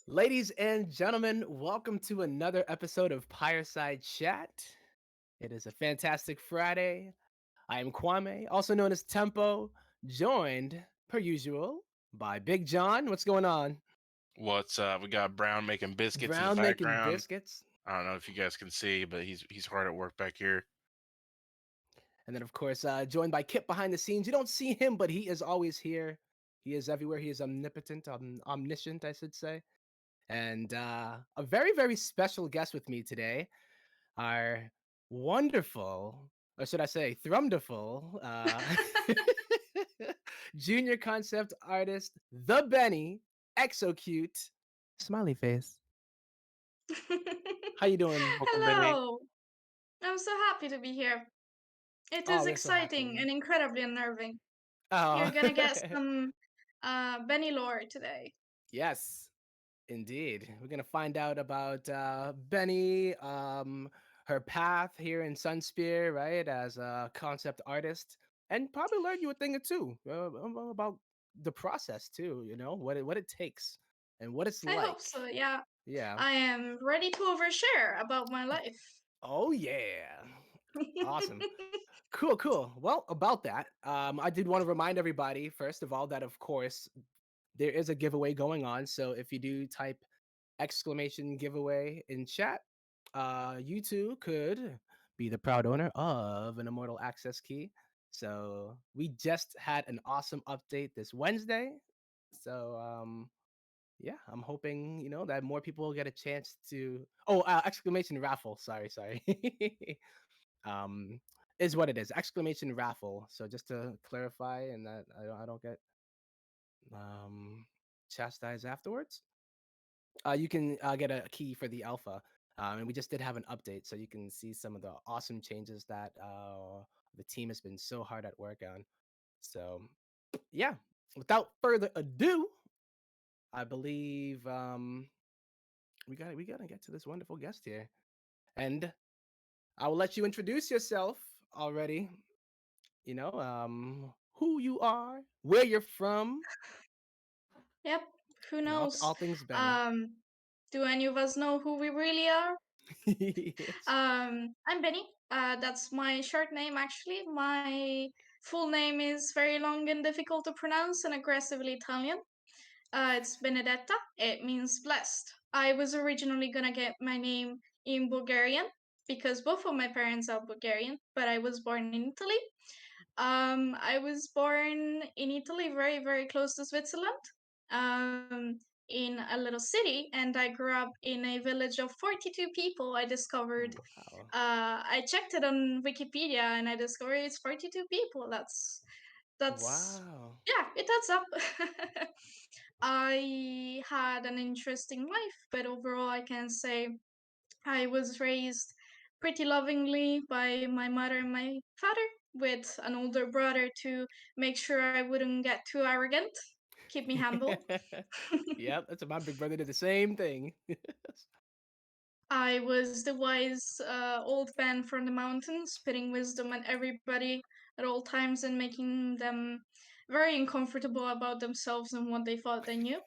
Ladies and gentlemen, welcome to another episode of Pyreside Chat. It is a fantastic Friday. I am Kwame, also known as Tempo, joined, per usual, by Big Jon. What's going on? What's up? We got Brown making biscuits in the Brown making background. biscuits. I don't know if you guys can see, but he's hard at work back here. And then, of course, joined by Kip behind the scenes. You don't see him, but he is always here. He is everywhere. He is omnipotent, omniscient, I should say. And a very, very special guest with me today. Our wonderful, or should I say, thrumderful, junior concept artist, the Benny, ExoCute, smiley face. How you doing? Welcome, Benny. Hello! I'm so happy to be here. It Oh, is we're so exciting happy. and incredibly unnerving. Oh, You're gonna get some Benny lore today. yes, indeed. We're gonna find out about Benny, her path here in SunSpear, right, as a concept artist, and probably learn you a thing or two about the process too. You know what it takes and what it's I like. hope so, yeah. Yeah. I am ready to overshare about my life. Oh yeah. Awesome. Cool, cool. Well, about that, I did want to remind everybody first of all that of course there is a giveaway going on. So if you do type exclamation giveaway in chat, you too could be the proud owner of an Immortal access key. So we just had an awesome update this Wednesday. So yeah, I'm hoping that more people will get a chance to. Oh, exclamation raffle! Sorry. um, is what it is. Exclamation raffle. So just to clarify, and that I don't get um chastised afterwards. You can get a key for the alpha. And we just did have an update, so you can see some of the awesome changes that the team has been so hard at work on. So, yeah, without further ado, I believe we gotta get to this wonderful guest here, and I will let you introduce yourself already. Who you are, where you're from, Yep, who and all knows? things Benny. Um, do any of us know who we really are? Yes. I'm Benny. That's my short name actually. My full name is very long and difficult to pronounce and aggressively Italian. It's Benedetta. It means blessed. I was originally gonna get my name in Bulgarian because both of my parents are Bulgarian, but I was born in Italy. I was born in Italy, very, very close to Switzerland, in a little city, and I grew up in a village of 42 people. I discovered, Wow. I checked it on Wikipedia, and I discovered it's 42 people. That's, Wow. yeah, it adds up. I had an interesting life, but overall, I can say I was raised pretty lovingly by my mother and my father, with an older brother to make sure I wouldn't get too arrogant, keep me humble. Yep, that's my big brother did the same thing. I was the wise old man from the mountains, spitting wisdom at everybody at all times and making them very uncomfortable about themselves and what they thought they knew.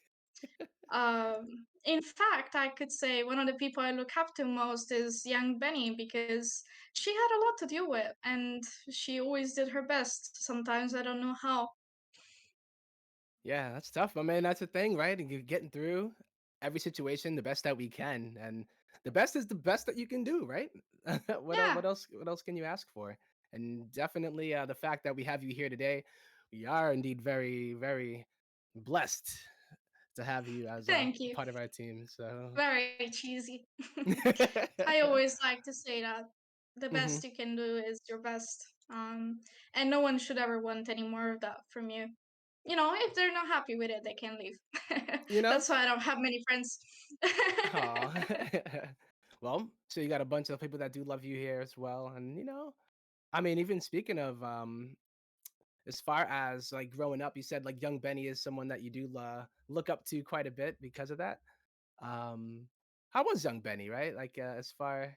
In fact, I could say one of the people I look up to most is young Benny because she had a lot to deal with and she always did her best. Sometimes I don't know how. Yeah, that's tough. I mean, that's the thing, right? And you're getting through every situation the best that we can, and the best is the best that you can do, right? Yeah, What else can you ask for? And definitely, the fact that we have you here today, we are indeed very, very blessed to have you as a thank you. part of our team. So, Very cheesy. I always like to say that the best hmm you can do is your best. And no one should ever want any more of that from you. You know, if they're not happy with it, they can leave. you know, That's why I don't have many friends. Aw. Well, so you got a bunch of people that do love you here as well, and I mean, even speaking of as far as like growing up, you said like young Benny is someone that you do look up to quite a bit because of that. Um, how was young Benny, right? Like as far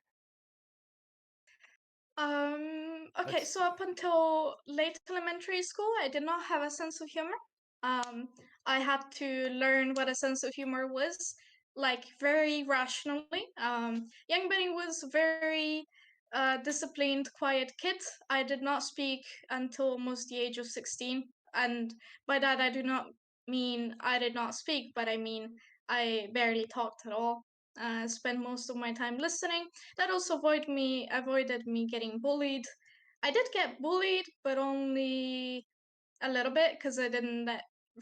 Okay, as so up until late elementary school, I did not have a sense of humor. Um, I had to learn what a sense of humor was like very rationally. Young Benny was very disciplined, quiet kid. I did not speak until almost the age of 16. And by that, I do not mean I did not speak, but I mean I barely talked at all. Spent most of my time listening. That also avoided me getting bullied. I did get bullied, but only a little bit because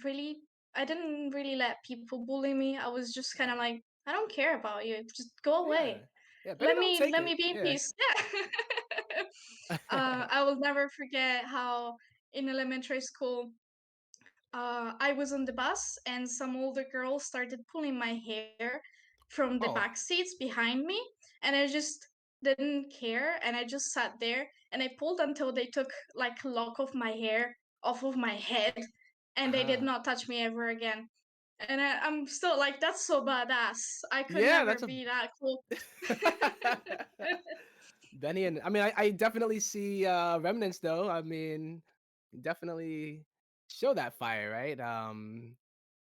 really I didn't really let people bully me. I was just kind of Right. like, I don't care about you. Just go Yeah. away. Yeah. Better don't take Let me it. be in Yeah. peace. Yeah. I will never forget how in elementary school I was on the bus and some older girls started pulling my hair from the back Oh. seats behind me, and I just didn't care, and I just sat there and I pulled until they took like a lock of my hair off of my head, and they did Uh-huh. not touch me ever again. And I'm still like, that's so badass. I could Yeah, never that's a be that cool. Benny and I mean I definitely see remnants though. I mean, definitely show that fire, right?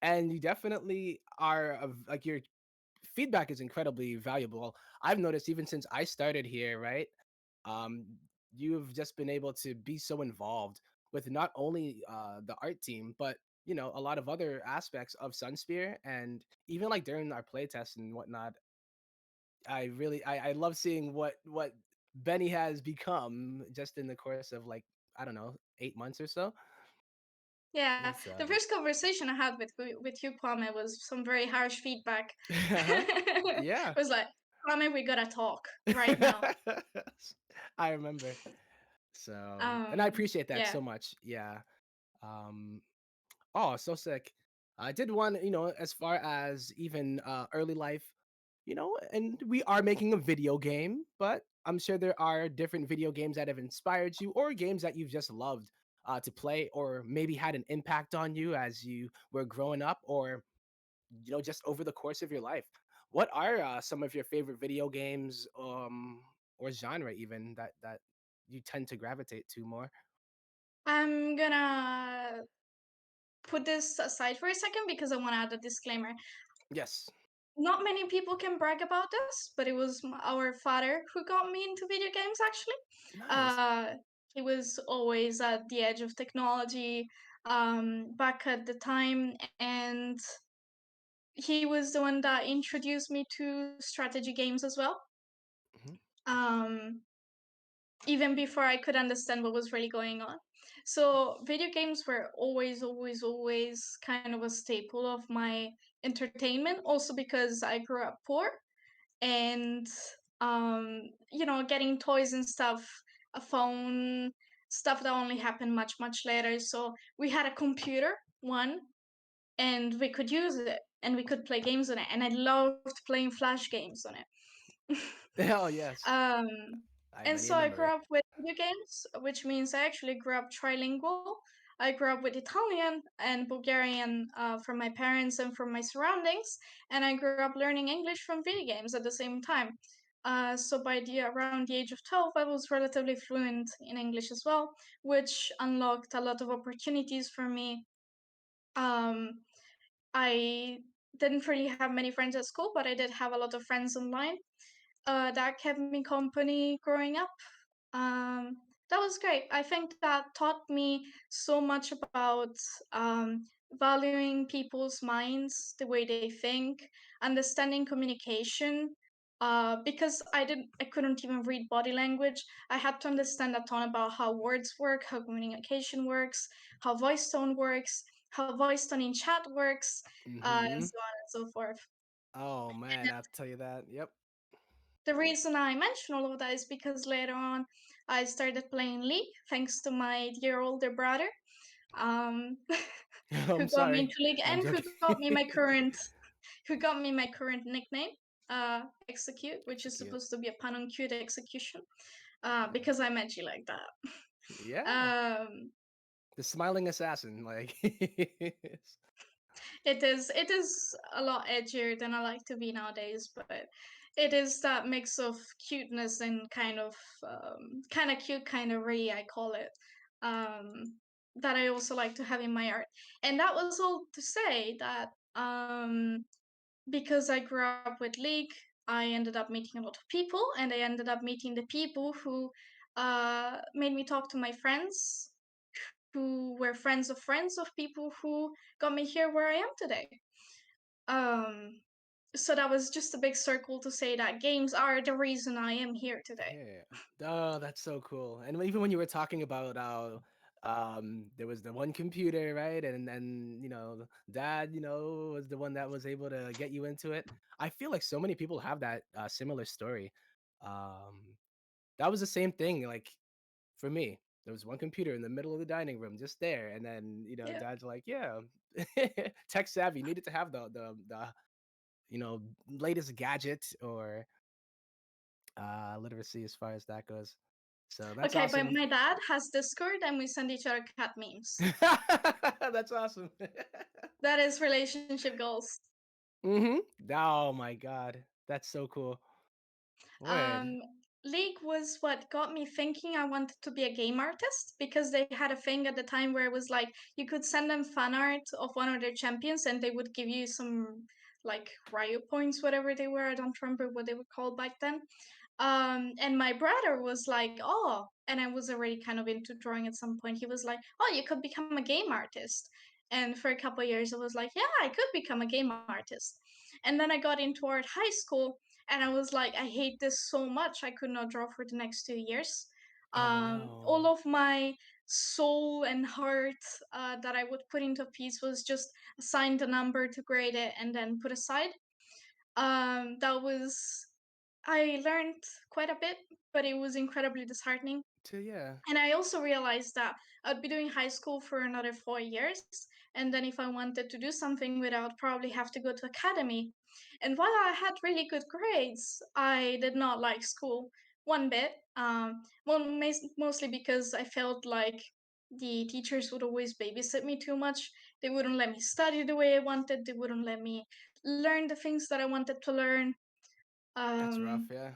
And you definitely are like your feedback is incredibly valuable. I've noticed even since I started here, right? Um, you've just been able to be so involved with not only the art team, but a lot of other aspects of SunSpear, and even like during our playtests and whatnot. I love seeing what Benny has become just in the course of like I don't know 8 months or so. Yeah, It's the first conversation I had with you, Kwame, was some very harsh feedback. uh-huh. It Yeah. was like, Kwame, we gotta talk right now. I remember. So, and I appreciate that Yeah. so much. Yeah. Um, oh, so sick. I did one, as far as even early life, and we are making a video game, but I'm sure there are different video games that have inspired you or games that you've just loved to play or maybe had an impact on you as you were growing up or, just over the course of your life. What are some of your favorite video games or genre even that you tend to gravitate to more? I'm gonna put this aside for a second because I want to add a disclaimer. Yes. Not many people can brag about this, but it was our father who got me into video games, actually. Nice. Uh, he was always at the edge of technology back at the time, and he was the one that introduced me to strategy games as well. Mhm. Um, Even before I could understand what was really going on. So video games were always, always, always kind of a staple of my entertainment. Also because I grew up poor, and getting toys and stuff, a phone, stuff that only happened much, much later. So we had a computer, one, and we could use it and we could play games on it. And I loved playing Flash games on it. Oh yes. Um, I have and many so a I grew memory. up with video games, which means I actually grew up trilingual. I grew up with Italian and Bulgarian from my parents and from my surroundings, and I grew up learning English from video games at the same time. So by the around the age of 12, I was relatively fluent in English as well, which unlocked a lot of opportunities for me. Um, I didn't really have many friends at school, but I did have a lot of friends online that kept me company growing up. um, that was great. I think that taught me so much about valuing people's minds, the way they think, understanding communication. Because I couldn't even read body language. I had to understand a ton about how words work, how communication works, how voice tone works, how voice tone in chat works, and Hmm. so on and so forth. Oh man, I'll tell you that. Yep. The reason I mention all of that is because later on I started playing League thanks to my dear older brother, um, who I'm got me sorry. into League I'm and joking. who got me my current nickname, ExoCute, which is Execute. supposed to be a pun on cute execution, Uh, because I'm edgy like that. yeah. Um, The smiling assassin, like it is a lot edgier than I like to be nowadays, but it is that mix of cuteness and kind of cute, kind of re, I call it, um, that I also like to have in my art. And that was all to say that because I grew up with League, I ended up meeting a lot of people, and I ended up meeting the people who made me talk to my friends, who were friends of people who got me here where I am today. Um, so that was just a big circle to say that games are the reason I am here today. Yeah. Oh, that's so cool. And even when you were talking about how there was the one computer, right? And then, dad, was the one that was able to get you into it. I feel like so many people have that similar story. Um that was the same thing like for me. There was one computer in the middle of the dining room just there, and then, Yeah. dad's like, "Yeah, tech savvy, needed to have the latest gadget or literacy as far as that goes." So that's Okay, but awesome. my dad has Discord and we send each other cat memes. That's awesome. That is relationship goals. Mhm. Oh my god. That's so cool. Word. Um, League was what got me thinking I wanted to be a game artist because they had a thing at the time where it was like you could send them fan art of one of their champions and they would give you some like riot points, whatever they were. I don't remember what they were called back then. And my brother was like, "Oh," and I was already kind of into drawing at some point. He was like, "Oh, you could become a game artist." And for a couple of years, I was like, "Yeah, I could become a game artist." And then I got into art high school, and I was like, "I hate this so much. I could not draw for the next 2 years." Oh All no. of my soul and heart that I would put into a piece was just assigned a number to grade it and then put aside. That was I learned quite a bit, but it was incredibly disheartening. Yeah. And I also realized that I'd be doing high school for another 4 years, and then if I wanted to do something with it, I'd probably have to go to academy. And while I had really good grades, I did not like school one bit. Well, mostly because I felt like the teachers would always babysit me too much. They wouldn't let me study the way I wanted. They wouldn't let me learn the things that I wanted to learn. That's rough, Um, yeah.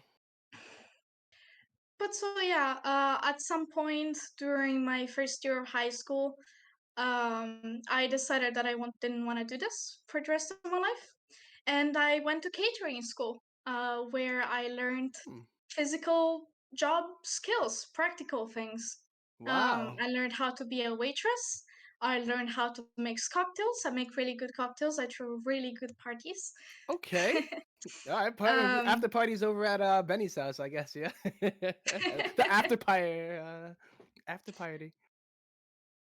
but so yeah, at some point during my first year of high school, I decided that didn't want to do this for the rest of my life, and I went to catering school, where I learned Hmm. physical job skills, practical things. Wow. I learned how to be a waitress. I learned how to mix cocktails. I make really good cocktails. I throw really good parties. Okay. All right, um, after party's over at Benny's house, I guess. Yeah, the after party.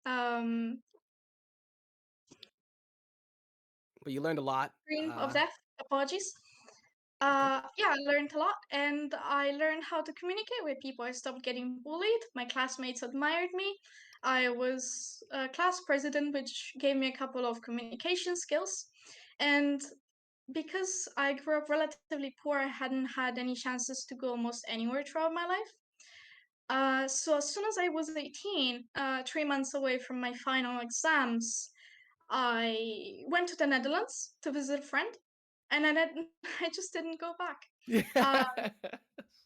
um, But you learned a lot. Scream of death. Apologies. Okay. Yeah, I learned a lot, and I learned how to communicate with people. I stopped getting bullied. My classmates admired me. I was a class president, which gave me a couple of communication skills. And because I grew up relatively poor, I hadn't had any chances to go almost anywhere throughout my life. So as soon as I was 18, 3 months away from my final exams, I went to the Netherlands to visit a friend, and I just didn't go back. Uh, Yeah.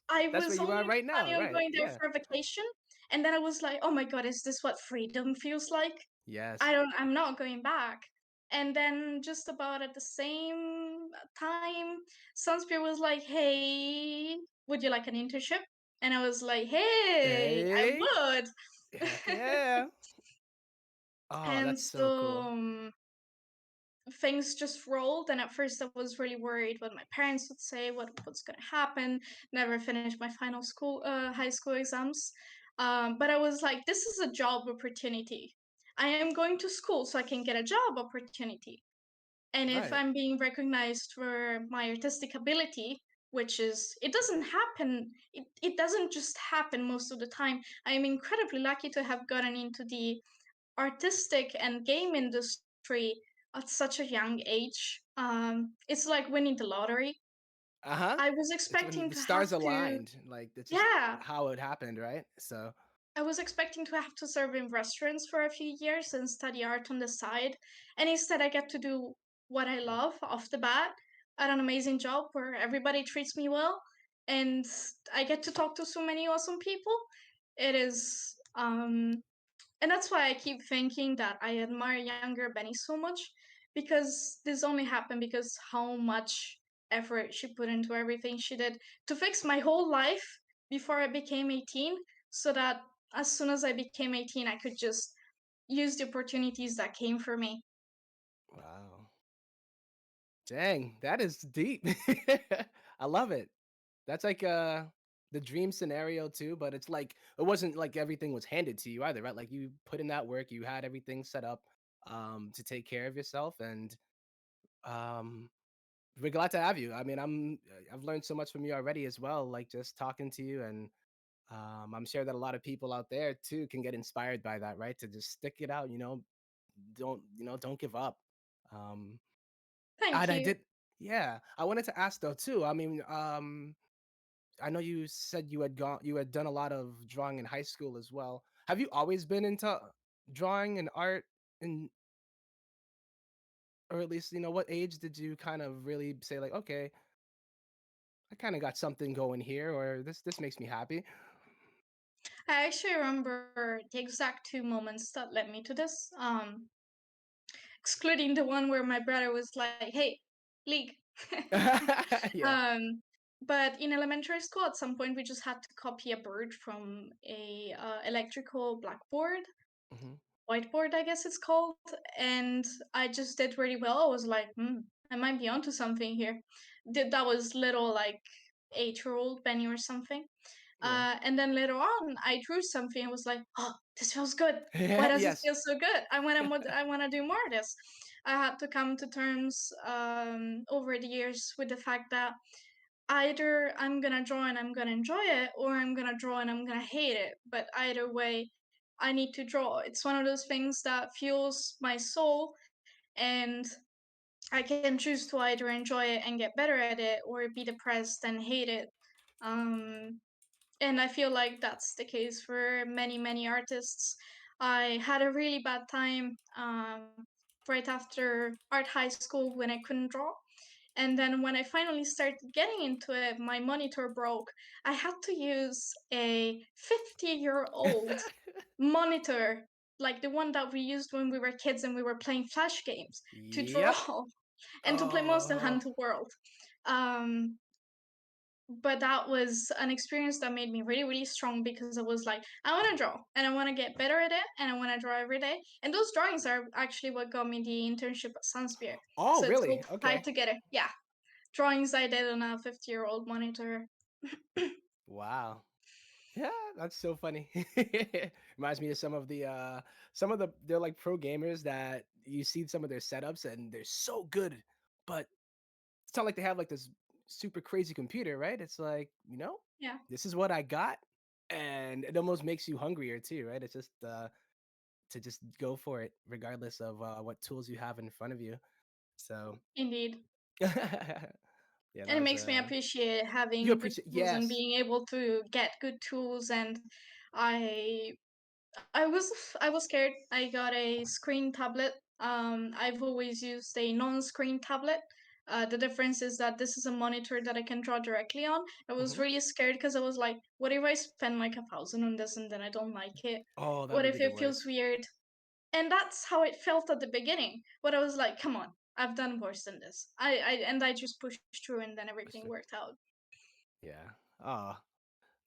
I That's where was you are only right now, planning on right? going there Yeah. for a vacation, and then I was like, "Oh my god, is this what freedom feels like? Yes. I'm not going back." And then just about at the same time, SunSpear was like, "Hey, would you like an internship?" And I was like, "Hey, I Hey. would." Heck yeah. Oh, And that's so so cool. things just rolled, and at first I was really worried what my parents would say, what's going to happen. Never finished my final school high school exams, but I was like, this is a job opportunity. I am going to school so I can get a job opportunity, and if Right. I'm being recognized for my artistic ability, which is it doesn't just happen most of the time. I am incredibly lucky to have gotten into the artistic and game industry at such a young age. It's like winning the lottery. Uh-huh. I was It's when expecting the to have stars to, aligned. Like that's just yeah, how it happened, right? So, I was expecting to have to serve in restaurants for a few years and study art on the side. And instead, I get to do what I love off the bat at an amazing job where everybody treats me well. And I get to talk to so many awesome people. It is and that's why I keep thinking that I admire younger Benny so much because this only happened because how much effort she put into everything she did to fix my whole life before I became 18, so that as soon as I became 18, I could just use the opportunities that came for me. Wow. Dang, that is deep. I love it. That's like the dream scenario too, but it's like it wasn't like everything was handed to you either, right? Like you put in that work, you had everything set up to take care of yourself, and um we're glad to have you. I mean, I've learned so much from you already as well, like just talking to you, and I'm sure that a lot of people out there too can get inspired by that, right? To just stick it out, don't give up. Um Thank and I you. did yeah, I wanted to ask though too. I mean, I know you said you had done a lot of drawing in high school as well. Have you always been into drawing and art and or at least, what age did you kind of really say like, okay, I kind of got something going here or this makes me happy? I actually remember the exact two moments that led me to this. Excluding the one where my brother was like, "Hey, league." Yeah. um, but in elementary school, at some point, we just had to copy a bird from a electrical blackboard, Hmm. whiteboard, I guess it's called, and I just did really well. I was like, I might be onto something here. That was little like 8-year-old Benny or something. Yeah. And then later on, I drew something and was like, "Oh, this feels good. Why Yeah, does it yes. feel so good? I want to do more of this." I had to come to terms over the years with the fact that either I'm gonna draw and I'm gonna enjoy it, or I'm gonna draw and I'm gonna hate it. But either way, I need to draw. It's one of those things that fuels my soul, and I can choose to either enjoy it and get better at it, or be depressed and hate it. Um, and I feel like that's the case for many, many artists. I had a really bad time right after art high school when I couldn't draw. And then when I finally started getting into it, my monitor broke. I had to use a 50-year-old monitor, like the one that we used when we were kids and we were playing Flash games, to draw Yep. and to play Monster Oh. Hunter World. Um, but that was an experience that made me really, really strong because I was like, I want to draw and I want to get better at it and I want to draw every day. And those drawings are actually what got me the internship at SunSpear. Oh, So it's all really? tied Okay. together. Yeah. Drawings I did on a 50-year-old monitor. Wow. Yeah, that's so funny. Reminds me of some of the they're like pro gamers that you see some of their setups and they're so good, but it's not like they have like this super crazy computer, right? It's like, Yeah, this is what I got. And it almost makes you hungrier too, right? It's just to just go for it regardless of what tools you have in front of you. So indeed. yeah, And that it was makes me appreciate you having good appreciate tools and yes. being able to get good tools. And I I was I was scared. I got a screen tablet. I've always used a non-screen tablet. The difference is that this is a monitor that I can draw directly on. I was Hmm. really scared because I was like, what if I spend like 1,000 on this and then I don't like it? Oh, that What would be if the it feels worst. weird? And that's how it felt at the beginning. But I was like, come on, I've done worse than this. I just pushed through and then everything worked out. Yeah. Oh,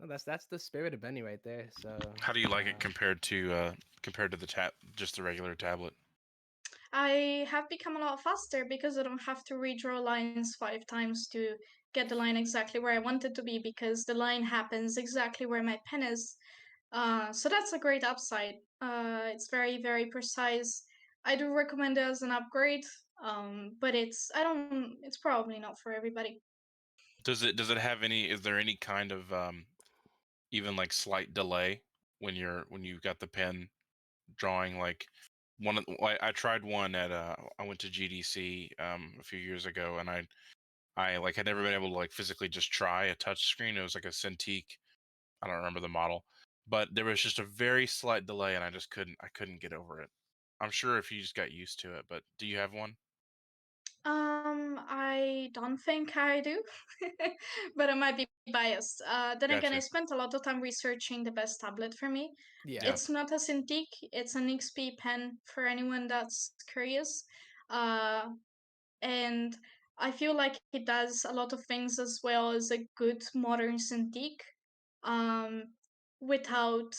well, that's the spirit of Benny right there. So, How do you like it um, compared to the just the regular tablet? I have become a lot faster because I don't have to redraw lines 5 times to get the line exactly where I want it to be because the line happens exactly where my pen is. So that's a great upside. It's very, very precise. I do recommend it as an upgrade, but it's probably not for everybody. Does it have any? Is there any kind of even like slight delay when you've got the pen drawing like I tried one at I went to GDC a few years ago and I like had never been able to like physically just try a touch screen. It was like a Cintiq. I don't remember the model, but there was just a very slight delay and I couldn't get over it. I'm sure if you just got used to it, but do you have one? I don't think I do, but I might be biased. Then again, I Gotcha. spent a lot of time researching the best tablet for me. yeah. Yeah. It's not a Cintiq, it's an XP pen for anyone that's curious. uh, and I feel like it does a lot of things as well as a good modern synthetic, um, without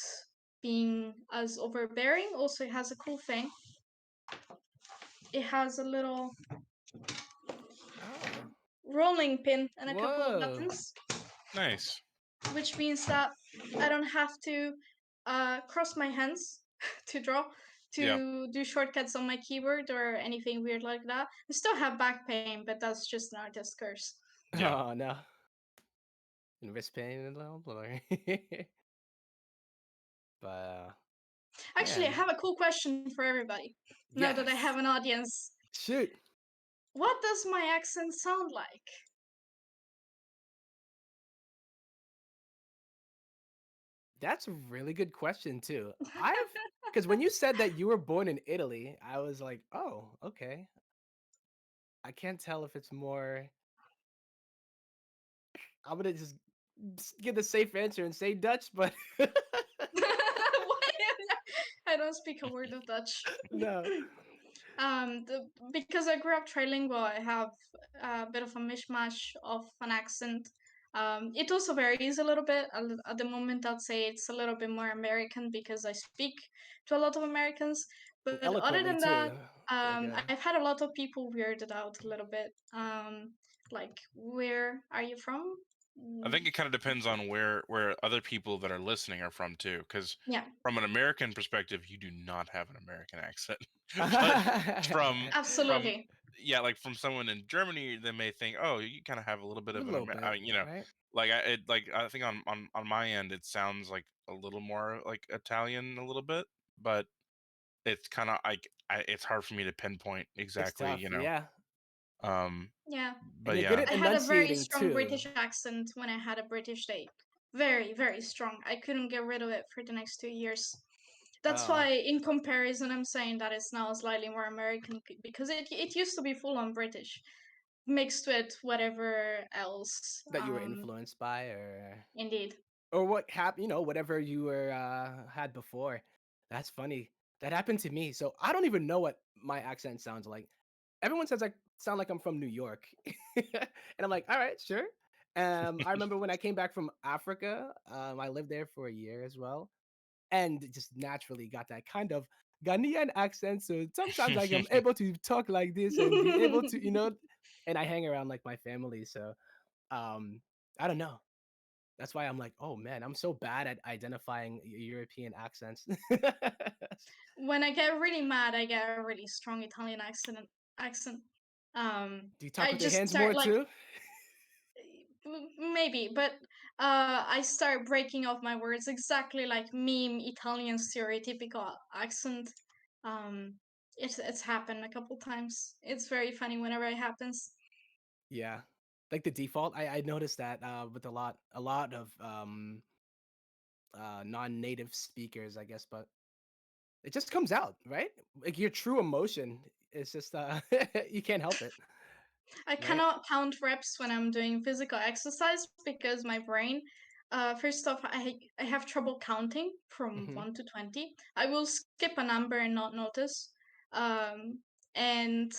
being as overbearing. Also, it has a cool thing. It has a little Oh. rolling pin and a couple of Whoa. buttons, Nice. which means that I don't have to cross my hands to draw, Yeah. to do shortcuts on my keyboard or anything weird like that. I still have back pain, but that's just an artist curse. Yeah. Oh no. And wrist pain and all. But Actually, I man, have a cool question for everybody. Now that I have yes. an audience, Shoot. what does my accent sound like? That's a really good question too. Because when you said that you were born in Italy, I was like, oh, okay. I can't tell if it's more. I'm gonna just give the safe answer and say Dutch, but I don't speak a word of Dutch. no. Because I grew up trilingual, I have a bit of a mishmash of an accent. It also varies a little bit. At the moment, I'd say it's a little bit more American because I speak to a lot of Americans. But other Eloquently than that, too. Like I've had a lot of people weirded out a little bit. Like, where are you from? I think it kind of depends on where other people that are listening are from too, because Yeah, from an American perspective, you do not have an American accent. But from absolutely. yeah, like from someone in Germany, they may think, oh, you kind of have a little bit a of an little bit, right? like I think on my end, it sounds like a little more like Italian a little bit, but it's kind of like it's hard for me to pinpoint It's exactly, tough, yeah. Um, Yeah. And but you're good yeah, at I had a very enunciating strong too. British accent when I had a British date. Very, very strong. I couldn't get rid of it for the next 2 years. That's Oh, why, in comparison, I'm saying that it's now slightly more American because it used to be full on British mixed with whatever else. that you were influenced by, or Indeed. what happened, whatever you were had before. That's funny. That happened to me. So I don't even know what my accent sounds like. Everyone says I sound like I'm from New York. And I'm like, all right, sure. I remember when I came back from Africa, I lived there for a year as well, and just naturally got that kind of Ghanaian accent. So sometimes like I'm able to talk like this and be able to, and I hang around like my family. So um, I don't know. That's why I'm like, oh man, I'm so bad at identifying European accents. When I get really mad, I get a really strong Italian accent. Do you talk I with your just hands start more like too? maybe, but I start breaking off my words exactly like meme Italian stereotypical accent. Um, it's happened a couple times. It's very funny whenever it happens. Yeah, like the default. I noticed that with a lot of non-native speakers, I guess, but it just comes out, right? Like your true emotion. It's just you can't help it, I right? cannot count reps when I'm doing physical exercise because my brain. First off, I have trouble counting from Hmm. 1 to 20. I will skip a number and not notice. Um, and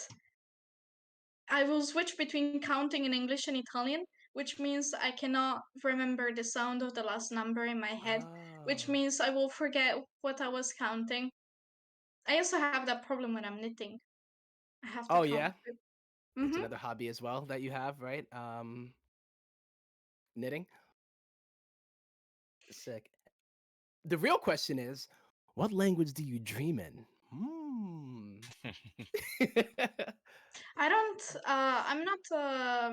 I will switch between counting in English and Italian, which means I cannot remember the sound of the last number in my head, which Oh, means I will forget what I was counting. I also have that problem when I'm knitting. I have to oh count. yeah. That's Mm-hmm. another hobby as well that you have, right? Knitting. Sick. The real question is, what language do you dream in? Hmm. I don't. I'm not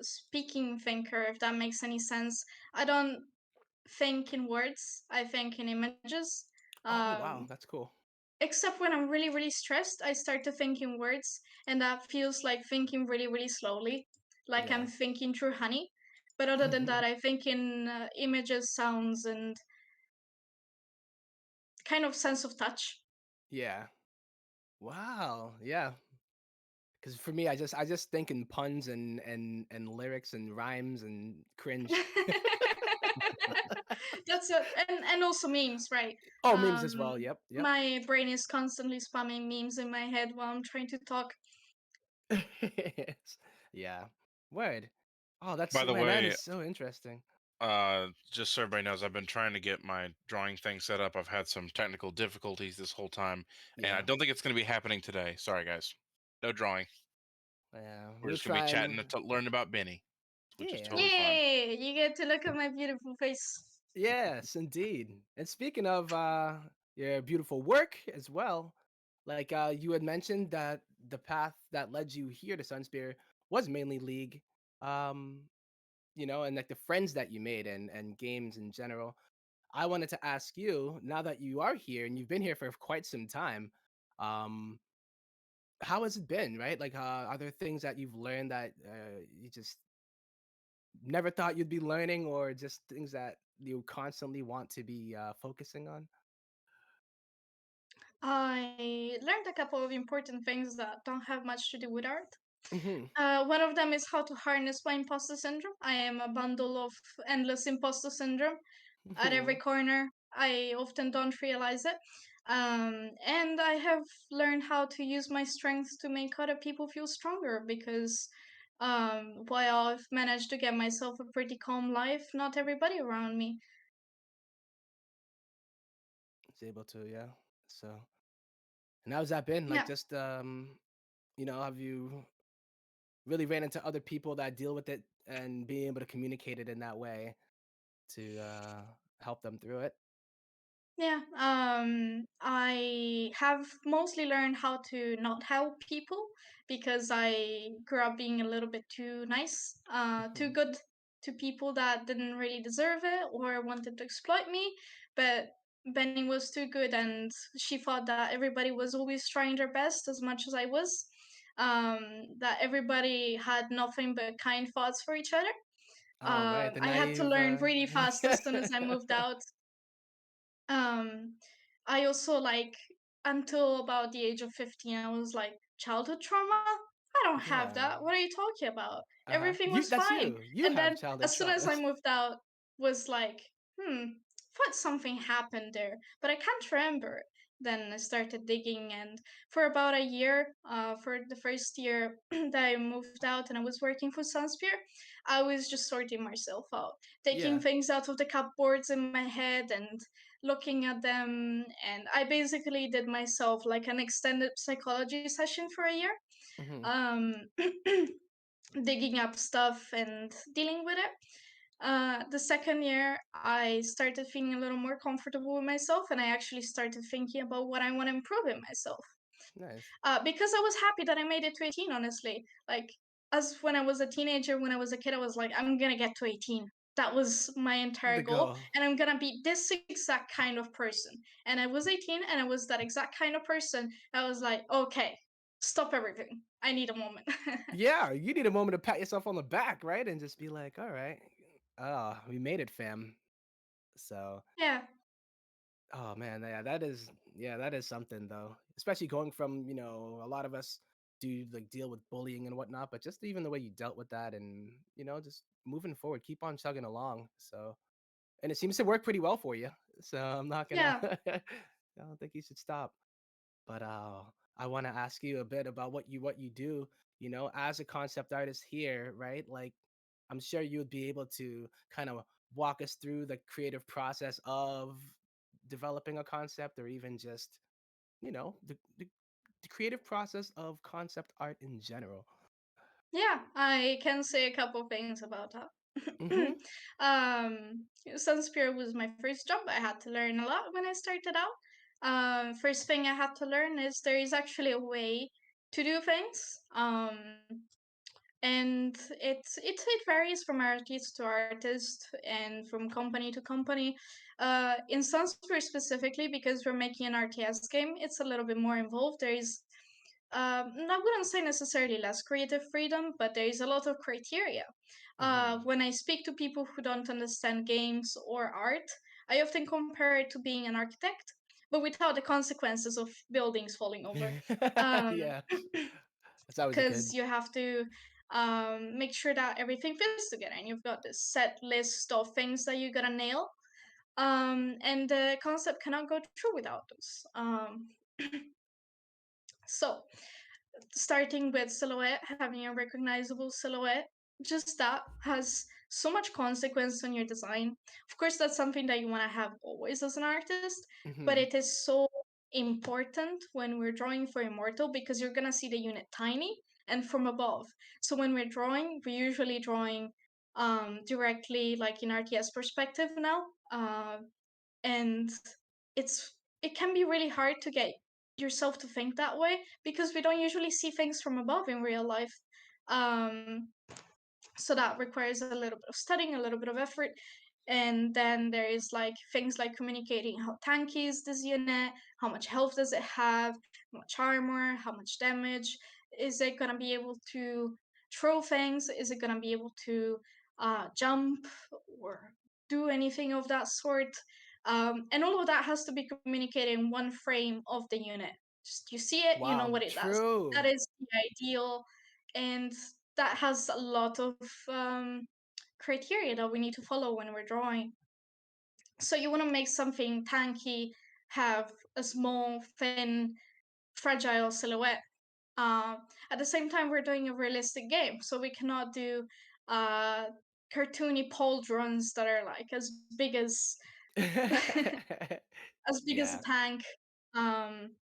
speaking thinker, if that makes any sense. I don't think in words. I think in images. Oh wow, Um, that's cool. except when I'm really, really stressed, I start to think in words, and that feels like thinking really, really slowly, like Yeah. I'm thinking through honey. But other than that, I think in images, sounds, and kind of sense of touch. Yeah. Wow. Yeah. Because for me, I just think in puns and lyrics and rhymes and cringe. That's it. And also memes, right? Oh, memes as Um, well. Yep, yep. my brain is constantly spamming memes in my head while I'm trying to talk. Yeah. Word. Oh, that's By the man, that way, is so interesting. just so everybody knows, I've been trying to get my drawing thing set up. I've had some technical difficulties this whole time, and I Yeah. don't think it's going to be happening today. Sorry, guys. No drawing. Yeah. We're We'll just going to be try chatting and learn about Benny, which is yeah. totally fine. Yay! You get to look at my beautiful face. Yes, indeed. And speaking of your beautiful work as well, like you had mentioned that the path that led you here to SunSpear was mainly League. Um, and like the friends that you made and games in general. I wanted to ask you, now that you are here and you've been here for quite some time, um, how has it been, right? Like, are there things that you've learned that you just never thought you'd be learning, or just things that you constantly want to be focusing on? I learned a couple of important things that don't have much to do with art. Hmm. One of them is how to harness my imposter syndrome. I am a bundle of endless imposter syndrome at every Hmm. corner. I often don't realize it. And I have learned how to use my strengths to make other people feel stronger because while I've managed to get myself a pretty calm life, not everybody around me. It's able to, yeah. So, and how's that been? Like, Yeah. just have you really ran into other people that deal with it and being able to communicate it in that way to help them through it? Yeah, I have mostly learned how to not help people because I grew up being a little bit too nice, too Hmm. good to people that didn't really deserve it or wanted to exploit me. But Benny was too good, and she thought that everybody was always trying their best as much as I was. That everybody had nothing but kind thoughts for each other. Oh, right, the I had to naive. learn really fast as soon as I moved out. um I also like until about the age of 15 I was like childhood trauma. I don't have Yeah. that. What are you talking about? Uh-huh. Everything You was that's fine. you. You And have then childhood as soon as I traumas. moved out was like, hmm, thought something happened there, but I can't remember. Then I started digging, and for about a year, for the first year that I moved out and I was working for SunSpear, I was just sorting myself out, taking Yeah. things out of the cupboards in my head and looking at them. And I basically did myself like an extended psychology session for a year, Hmm. um, digging up stuff and dealing with it. The second year, I started feeling a little more comfortable with myself, and I actually started thinking about what I want to improve in myself. Nice. Because I was happy that I made it to 18, honestly. Like, as when I was a teenager, when I was a kid, I was like, I'm gonna get to 18. That was my entire The goal, goal. and I'm gonna be this exact kind of person. And I was 18, and I was that exact kind of person. I was like, okay, stop everything. I need a moment. Yeah, you need a moment to pat yourself on the back, right? And just be like, all right, we made it, fam. So, Yeah, oh man, yeah, that is something though. Especially going from, a lot of us do like deal with bullying and whatnot, but just even the way you dealt with that and, just moving forward, keep on chugging along. So, and it seems to work pretty well for you. So I'm not gonna yeah. I don't think you should stop. But I want to ask you a bit about what you do, as a concept artist here, right? Like I'm sure you would be able to kind of walk us through the creative process of developing a concept, or even just, the creative process of concept art in general. Yeah, I can say a couple things about that. Mhm. SunSpear was my first job. I had to learn a lot when I started out. First thing I had to learn is there is actually a way to do things. And it varies from artist to artist and from company to company. In SunSpear specifically, because we're making an RTS game, it's a little bit more involved. There is I wouldn't say necessarily less creative freedom, but there is a lot of criteria. Mhm. When I speak to people who don't understand games or art, I often compare it to being an architect, but without the consequences of buildings falling over. Um, Yeah, that's always a because good. you have to make sure that everything fits together, and you've got this set list of things that you gotta nail. And the concept cannot go through without those. So, starting with silhouette, having a recognizable silhouette, just that has so much consequence on your design. Of course, that's something that you want to have always as an artist, but Hmm. it is so important when we're drawing for Immortal because you're gonna see the unit tiny and from above. So when we're drawing, we're usually drawing directly like in RTS perspective now. And it can be really hard to get yourself to think that way because we don't usually see things from above in real life. Um, so that requires a little bit of studying, a little bit of effort. And then there is like things like communicating how tanky is this unit, how much health does it have, how much armor, how much damage, is it going to be able to throw things, is it going to be able to jump or do anything of that sort. And all of that has to be communicated in one frame of the unit. Just you see it, you know Wow, what it does. That true. is the ideal, and that has a lot of criteria that we need to follow when we're drawing. So you want to make something tanky, have a small, thin, fragile silhouette. At the same time, we're doing a realistic game, so we cannot do uh, cartoony pauldrons that are like as big as as big as a Yeah. tank. Um,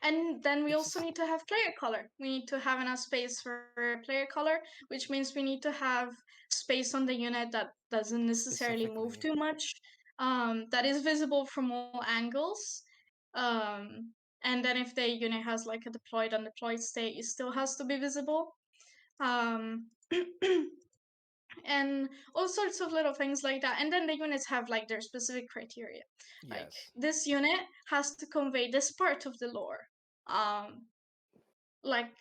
And then we It's also just need to have player color. We need to have enough space for player color, which means we need to have space on the unit that doesn't necessarily move specifically. too much, that is visible from all angles. And then if the unit has like a deployed undeployed state, it still has to be visible. Um, and all sorts of little things like that. And then the units have like their specific criteria. Like Yes. this unit has to convey this part of the lore. Um, like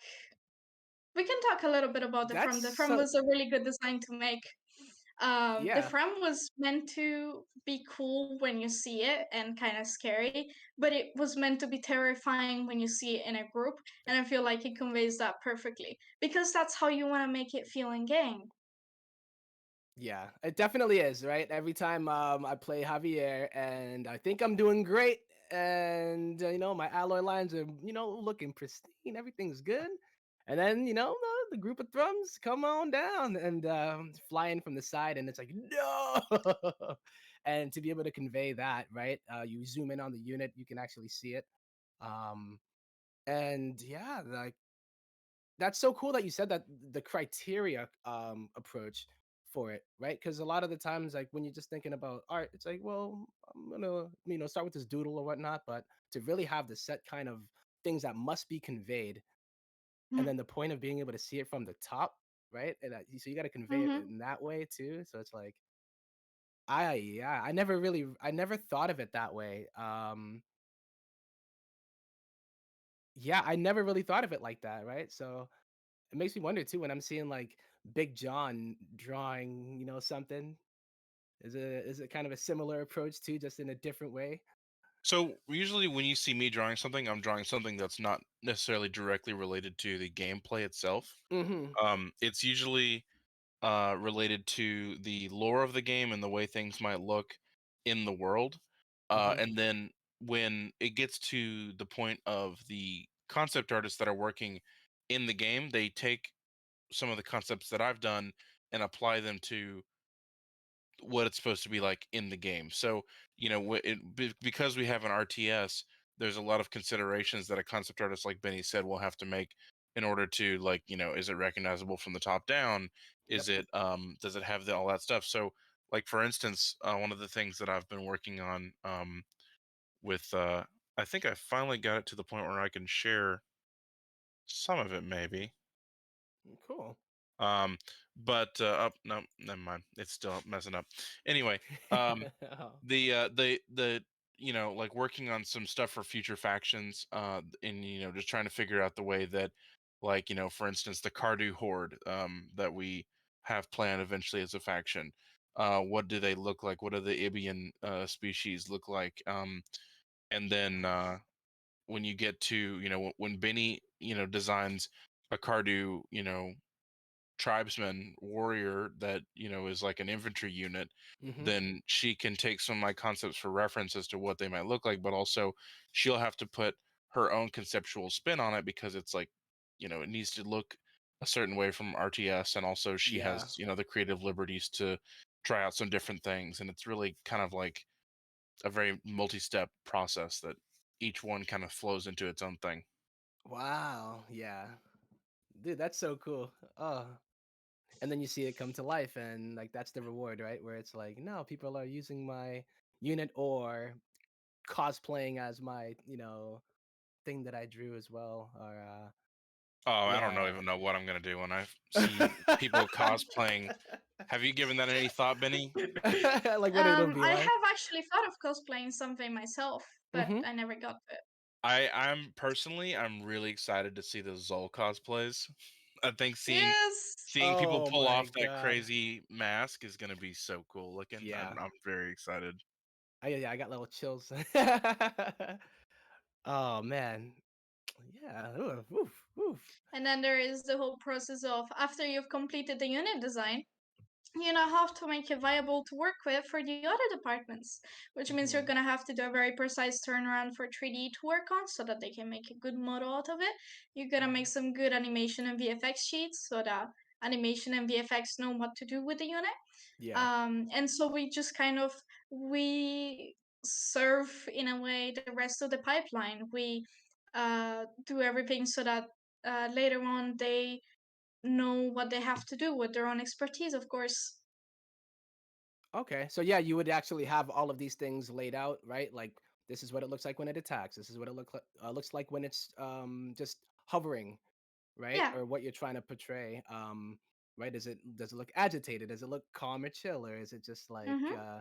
we can talk a little bit about the That's From. The From so was a really good design to make. The yeah. From was meant to be cool when you see it and kind of scary, but it was meant to be terrifying when you see it in a group. And I feel like it conveys that perfectly because that's how you want to make it feel in game. Yeah, it definitely is, right? Every time I play Javier and I think I'm doing great and my alloy lines are, looking pristine, everything's good. And then, the group of thrums come on down and fly in from the side and it's like, no. And to be able to convey that, right? You zoom in on the unit, you can actually see it. Um and yeah, like that's so cool that you said that the criteria approach for it, right? Because a lot of the times, like when you're just thinking about art, it's like, well, I'm gonna, start with this doodle or whatnot, but to really have the set kind of things that must be conveyed, and then the point of being able to see it from the top, right? And so you got to convey it Mm-hmm. in that way too. So it's like, I never thought of it that way. Yeah, I never really thought of it like that, right? So it makes me wonder too when I'm seeing like Big Jon drawing, something. Is it kind of a similar approach too, just in a different way? So usually when you see me drawing something, I'm drawing something that's not necessarily directly related to the gameplay itself. Mhm. It's usually related to the lore of the game and the way things might look in the world. Mhm. And then when it gets to the point of the concept artists that are working in the game, they take some of the concepts that I've done and apply them to what it's supposed to be like in the game. So, because we have an RTS, there's a lot of considerations that a concept artist like Benny said will have to make in order to like, is it recognizable from the top down? Is Yep. it does it have all that stuff? So, like for instance, one of the things that I've been working on with I think I finally got it to the point where I can share some of it maybe. Cool. Um, but no, never mind. It's still messing up. Anyway, um, Oh, the like working on some stuff for future factions and just trying to figure out the way that like for instance the Cardu horde that we have planned eventually as a faction, what do they look like, what do the Ibian species look like, and then when you get to when Benny designs a Cardu tribesman warrior that is like an infantry unit, Hmm. then she can take some of my concepts for reference as to what they might look like, but also she'll have to put her own conceptual spin on it because it's like, it needs to look a certain way from RTS, and also she Yeah. has, the creative liberties to try out some different things, and it's really kind of like a very multi-step process that each one kind of flows into its own thing. Wow. Yeah. Dude, that's so cool. Oh. And then you see it come to life, and like that's the reward, right? Where it's like, no, people are using my unit or cosplaying as my, thing that I drew as well. Or Oh, I don't know yeah. even know what I'm gonna do when I see people cosplaying. Have you given that any thought, Benny? Like what it'll be I like. have actually thought of cosplaying something myself, but Hmm. I never got to it. I'm really excited to see the Zol cosplays. I think Yes. seeing people Oh pull my off that god. crazy mask is gonna be so cool looking. Yeah. I'm very excited. Yeah, I got little chills. Oh man. Yeah. Oof, oof, oof. And then there is the whole process of after you've completed the unit design, you now have to make it viable to work with for the other departments, which means you're Mhm. going to have to do a very precise turnaround for 3D to work on so that they can make a good model out of it. You're going to make Mhm. some good animation and VFX sheets so that animation and VFX know what to do with the unit. Yeah. And so we just kind of we serve in a way the rest of the pipeline. We do everything so that later on they know what they have to do with their own expertise, of course. Okay. So yeah, you would actually have all of these things laid out, right? Like this is what it looks like when it attacks. This is what it looks like when it's just hovering, right? Yeah. Or what you're trying to portray. Right? Does it look agitated? Does it look calm or chill? Or is it just like Hmm.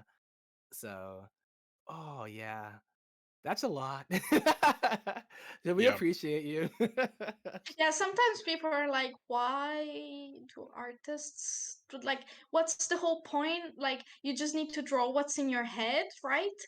so oh yeah. That's a lot. So we Yeah. appreciate you. Yeah, sometimes people are like, why do artists like what's the whole point? Like you just need to draw what's in your head, right?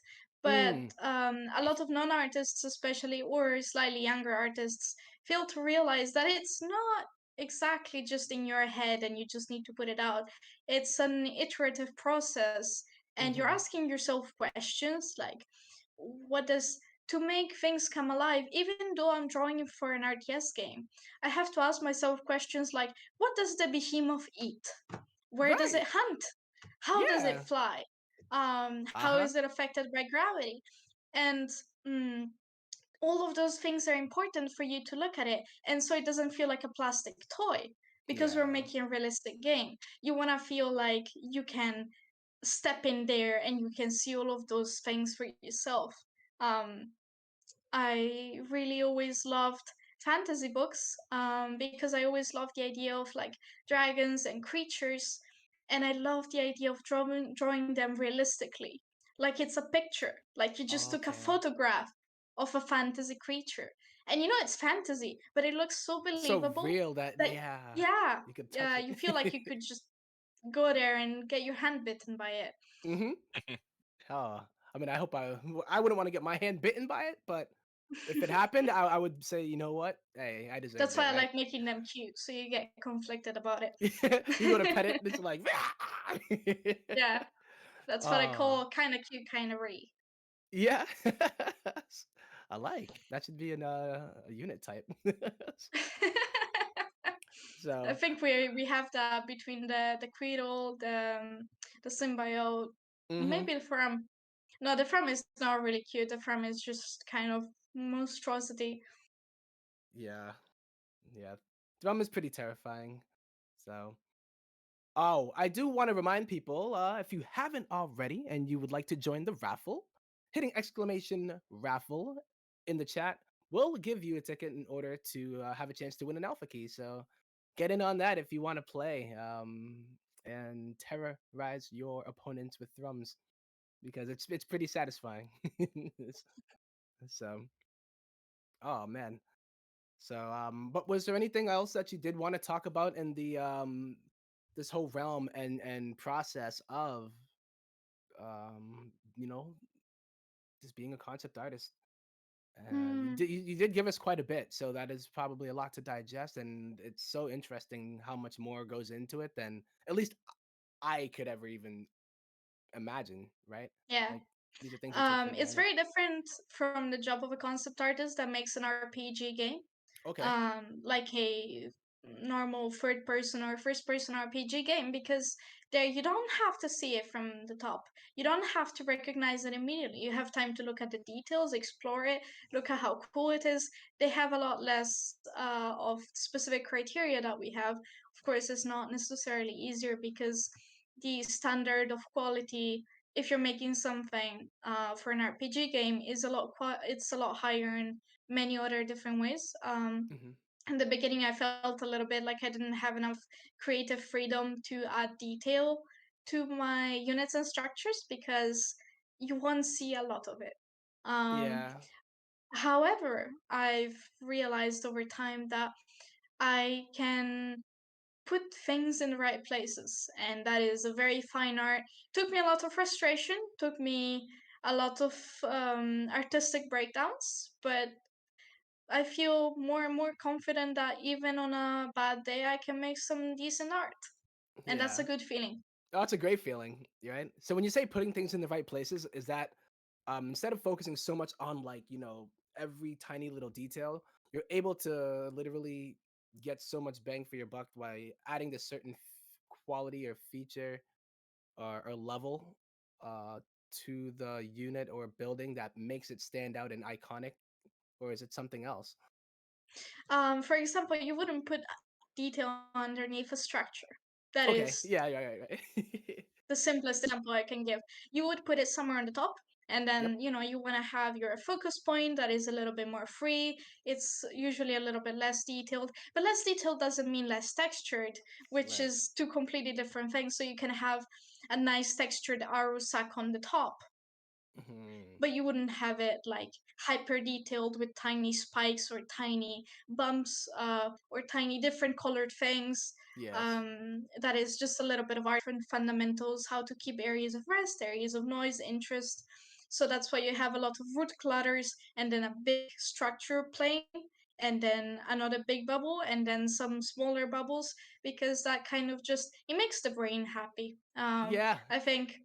But Mm, a lot of non-artists especially or slightly younger artists fail to realize that it's not exactly just in your head and you just need to put it out. It's an iterative process and you're mhm. asking yourself questions like what does to make things come alive, even though I'm drawing for an RTS game, I have to ask myself questions like what does the behemoth eat? Where does it Right. hunt? How does it Yeah. fly? How Uh-huh. is it affected by gravity? And mm, all of those things are important for you to look at it. And so it doesn't feel like a plastic toy because we're Yeah. making a realistic game. You want to feel like you can step in there and you can see all of those things for yourself. Um, I really always loved fantasy books because I always loved the idea of like dragons and creatures, and I love the idea of drawing them realistically, like it's a picture, like you just took a Okay. photograph of a fantasy creature, and you know it's fantasy, but it looks so So believable real that that yeah, yeah, you could touch yeah, it. you feel like you could just go there and get your hand bitten by it. Mhm. Oh, I mean, I wouldn't want to get my hand bitten by it, but if it happened, I would say, you know what? Hey, I deserved That's it, why I right? like making them cute, so you get conflicted about it. You go to pet it, it's like Yeah, that's what I oh, call kind of cute, kind of re. yeah. I like. That should be in a unit type. I So, think we have that between the Queedle, the symbiote, mhm. maybe the Fram. No, the Fram is not really cute. The Fram is just kind of monstrosity. Yeah. Yeah. Drum is pretty terrifying. So, oh, I do want to remind people if you haven't already and you would like to join the raffle, hitting exclamation raffle in the chat will give you a ticket in order to have a chance to win an alpha key. So get in on that if you want to play and terrorize your opponents with thrums because it's pretty satisfying. So, oh man. So, but was there anything else that you did want to talk about in the this whole realm and process of you know just being a concept artist? Mm, You did give us quite a bit, so that is probably a lot to digest, and it's so interesting how much more goes into it than at least I could ever even imagine, right? yeah. Like these are things you take for It's granted. very different from the job of a concept artist that makes an RPG game. Okay. Like a normal third person or first person RPG game, because there you don't have to see it from the top. You don't have to recognize it immediately. You have time to look at the details, explore it, look at how cool it is. They have a lot less of specific criteria that we have. Of course, it's not necessarily easier because the standard of quality, if you're making something for an RPG game, is it's a lot higher in many other different ways. Hmm. In the beginning, I felt a little bit like I didn't have enough creative freedom to add detail to my units and structures because you won't see a lot of it. Um, Yeah. However, I've realized over time that I can put things in the right places, and that is a very fine art. Took me a lot of frustration, took me a lot of artistic breakdowns, but I feel more and more confident that even on a bad day, I can make some decent art. And that's a Yeah. good feeling. Oh, that's a great feeling, right? So when you say putting things in the right places, is that instead of focusing so much on like, every tiny little detail, you're able to literally get so much bang for your buck by adding this certain quality or feature or level to the unit or building that makes it stand out and iconic, or is it something else? For example, you wouldn't put detail underneath a structure. That Okay, is yeah, yeah, yeah, right. the simplest example I can give. You would put it somewhere on the top, and Yep, then you want to have your focus point that is a little bit more free. It's usually a little bit less detailed, but less detailed doesn't mean less textured, which right. is two completely different things. So you can have a nice textured arrow sack on the top, Hmm. but you wouldn't have it like hyper detailed with tiny spikes or tiny bumps or tiny different colored things. Yes. That is just a little bit of art and fundamentals, how to keep areas of rest, areas of noise, interest. So that's why you have a lot of root clutters and then a big structure plane and then another big bubble and then some smaller bubbles, because that kind of just it makes the brain happy. Yeah. I think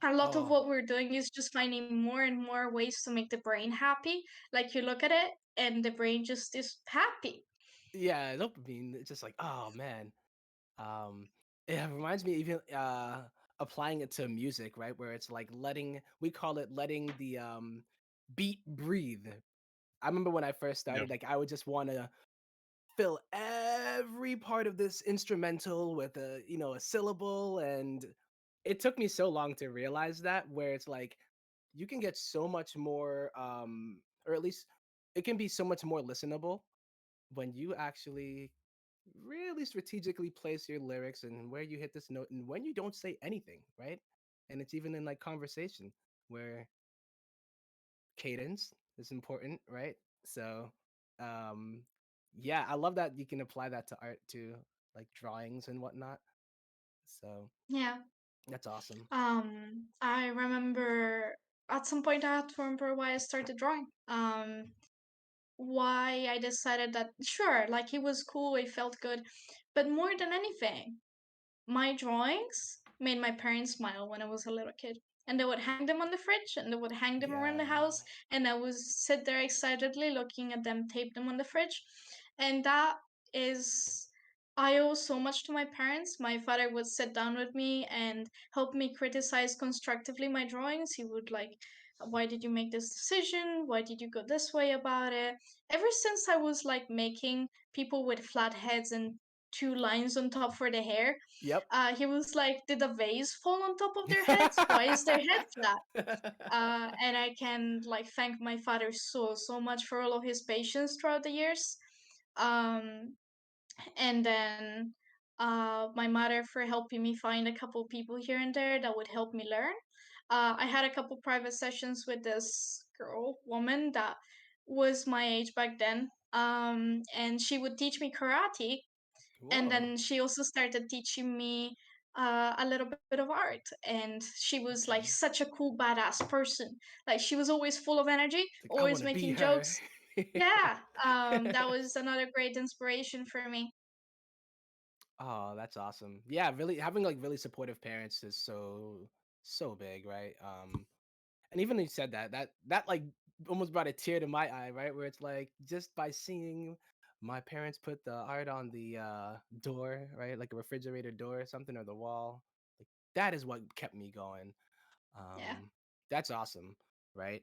a lot of Oh, what we're doing is just finding more and more ways to make the brain happy. Like you look at it and the brain just is happy. yeah. Dopamine. It's just like, oh man. Um, it reminds me even applying it to music, right? Where it's like we call it letting the beat breathe. I remember when I first Yeah. started, like I would just want to fill every part of this instrumental with a syllable, and it took me so long to realize that, where it's like you can get so much more or at least it can be so much more listenable when you actually really strategically place your lyrics and where you hit this note and when you don't say anything, right? And it's even in like conversation where cadence is important, right? So, um, yeah, I love that you can apply that to art too, like drawings and whatnot. So Yeah. that's awesome. I remember at some point I had to remember why I started drawing. Why I decided that sure, like it was cool, it felt good, but more than anything, my drawings made my parents smile when I was a little kid. And they would hang them on the fridge and they would hang them around the Yeah. house. And I would sit there excitedly looking at them, tape them on the fridge. And that is, I owe so much to my parents. My father would sit down with me and help me criticize constructively my drawings. He would like, why did you make this decision? Why did you go this way about it? Ever since I was like making people with flat heads and two lines on top for the hair, Yep. he was like, "Did a vase fall on top of their heads? Why is their head flat?" And I can like thank my father so much for all of his patience throughout the years. Um, and then my mother for helping me find a couple people here and there that would help me learn. I had a couple private sessions with this woman that was my age back then. And she would teach me karate, and Whoa. then she also started teaching me a little bit of art, and she was like Okay. such a cool badass person. Like she was always full of energy, It's like I always want to be making her. jokes. Yeah, that was another great inspiration for me. Oh, that's awesome. Yeah, really having like really supportive parents is so big, right? And even you said that like almost brought a tear to my eye, right? Where it's like just by seeing my parents put the art on the door, right? Like a refrigerator door or something, or the wall. Like that is what kept me going. Yeah. That's awesome, right?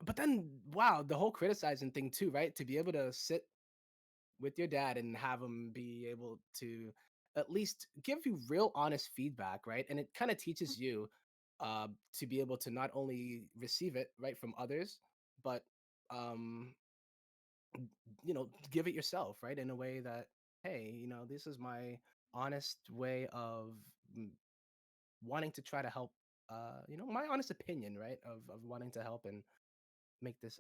But then wow, the whole criticizing thing too, right? To be able to sit with your dad and have him be able to at least give you real honest feedback, right? And it kind of teaches you to be able to not only receive it right from others, but um, give it yourself, right? In a way that, hey, this is my honest way of mm, wanting to try to help. My honest opinion, right? Of wanting to help and make this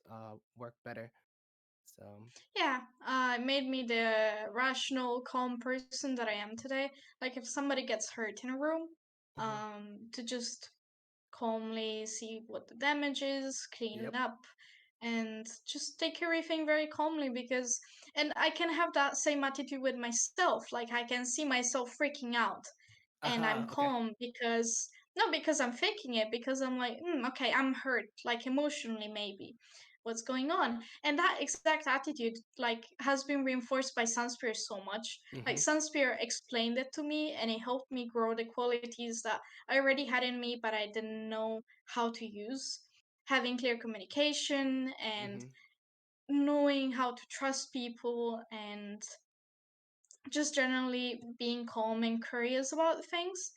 work better. So, Yeah, it made me the rational, calm person that I am today. Like if somebody gets hurt in a room, mhm, to just calmly see what the damage is, clean yep. it up, and just take everything very calmly because, and I can have that same attitude with myself. Like I can see myself freaking out, and I'm Okay. calm because not because I'm faking it, because I'm like, okay, I'm hurt, like emotionally maybe. What's going on? And that exact attitude, like, has been reinforced by SunSpear so much. Like Hmm. SunSpear explained it to me, and it helped me grow the qualities that I already had in me, but I didn't know how to use. Having clear communication and Hmm. knowing how to trust people and just generally being calm and curious about things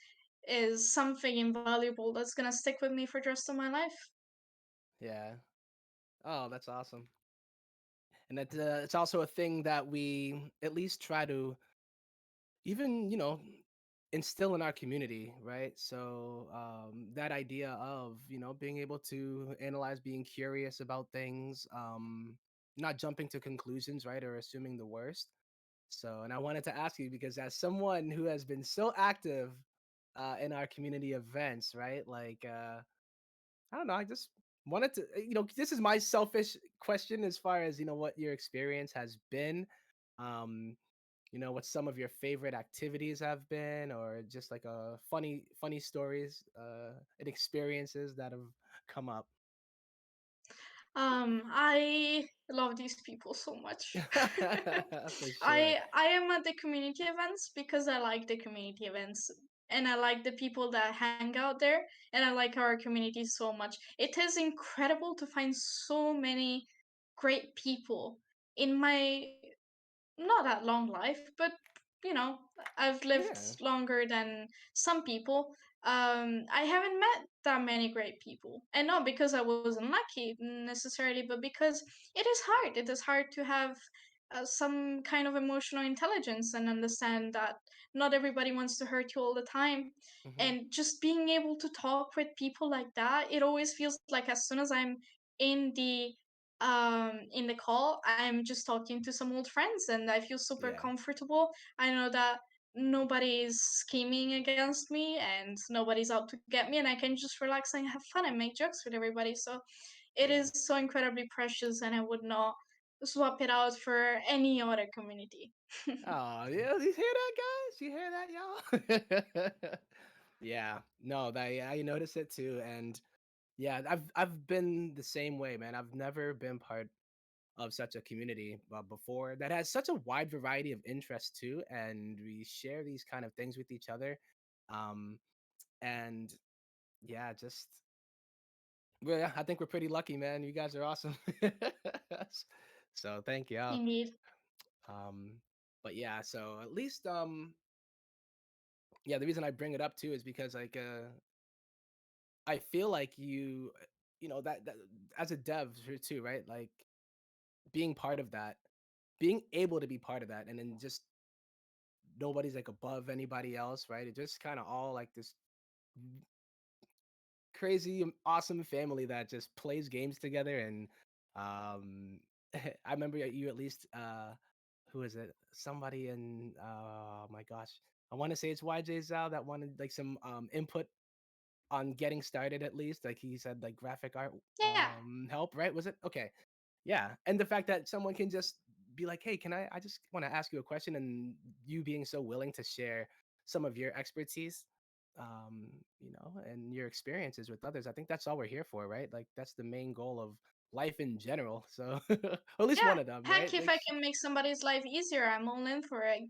is something invaluable that's gonna stick with me for the rest of my life. Yeah. Oh, that's awesome. And it's also a thing that we at least try to even, instill in our community, right? So that idea of, being able to analyze, being curious about things, not jumping to conclusions, right? Or assuming the worst. So, and I wanted to ask you because as someone who has been so active in our community events, right? Like, I don't know. I just wanted to, this is my selfish question as far as, what your experience has been. Um, what some of your favorite activities have been, or just like a funny stories and experiences that have come up. I love these people so much. For sure. I am at the community events because I like the community events and I like the people that hang out there and I like our community so much. It is incredible to find so many great people in my not that long life, but you know, I've lived Yeah. longer than some people. I haven't met that many great people, and not because I wasn't lucky necessarily, but because it is hard. It is hard to have some kind of emotional intelligence and understand that not everybody wants to hurt you all the time. Hmm. And just being able to talk with people like that, it always feels like as soon as I'm in the call, I'm just talking to some old friends and I feel super Yeah. comfortable. I know that nobody's scheming against me and nobody's out to get me, and I can just relax and have fun and make jokes with everybody. So it Yeah. is so incredibly precious, and I would not swap it out for any other community. Oh, yeah. You hear that, guys? You hear that, y'all? Yeah. No, I notice it too, and yeah, I've been the same way, man. I've never been part of such a community before that has such a wide variety of interests too, and we share these kind of things with each other. Um, and yeah, just well, yeah, I think we're pretty lucky, man. You guys are awesome. So thank you. Indeed. Um, but yeah, so at least yeah, the reason I bring it up too is because like I feel like that as a dev too, right? Like being part of that, being able to be part of that, and then just nobody's like above anybody else, right? It just kind of all like this crazy, awesome family that just plays games together. And I remember you at least who is it? Somebody in my gosh, I want to say it's YJ Zhao that wanted like some input on getting started at least. Like he said, like graphic art Yeah, help, right? Was it okay? Yeah, and the fact that someone can just be like, "Hey, can I just want to ask you a question," and you being so willing to share some of your expertise, and your experiences with others. I think that's all we're here for, right? Like that's the main goal of life in general. So, or at least yeah. one of them, Heck, right? if Like, I can make somebody's life easier, I'm all in for it.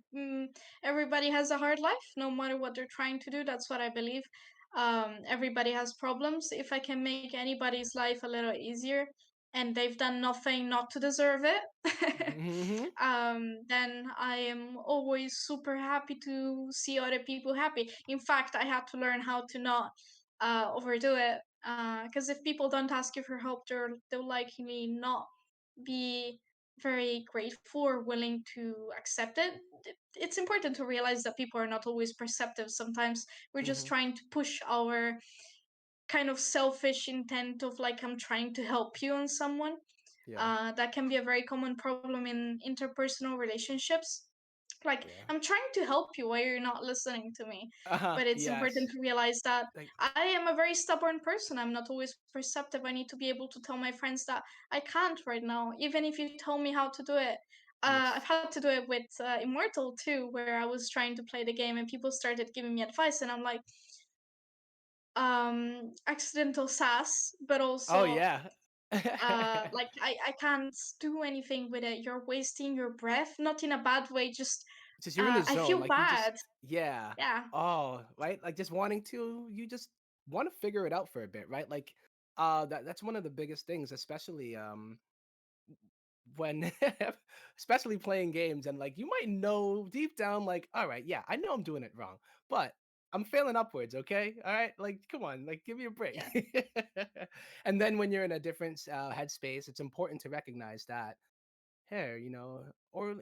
Everybody has a hard life, no matter what they're trying to do. That's what I believe. Everybody has problems. If I can make anybody's life a little easier, and they've done nothing not to deserve it, hmm then I am always super happy to see other people happy. In fact, I had to learn how to not overdo it. Because if people don't ask you for help, they'll likely not be very grateful or willing to accept it. It's important to realize that people are not always perceptive. Sometimes we're just hmm trying to push our kind of selfish intent of like, I'm trying to help you on someone. yeah, That can be a very common problem in interpersonal relationships. Like, yeah. I'm trying to help you while you're not listening to me. But it's important Yes. to realize that Like, I am a very stubborn person. I'm not always perceptive. I need to be able to tell my friends that I can't right now, even if you tell me how to do it. I've yes. had to do it with Immortal too, where I was trying to play the game and people started giving me advice, and I'm like, accidental sass, but Oh also yeah. like I can't do anything with it. You're wasting your breath, not in a bad way, just Just you're in the I zone, feel like you just bad. yeah. Yeah. Oh, right? Like just wanting to you just want to figure it out for a bit, right? Like that's one of the biggest things, especially when especially playing games and like you might know deep down like, all right, yeah, I know I'm doing it wrong, but I'm failing upwards, okay? All right? Like come on, like give me a break. Yeah. And then when you're in a different headspace, it's important to recognize that hey, or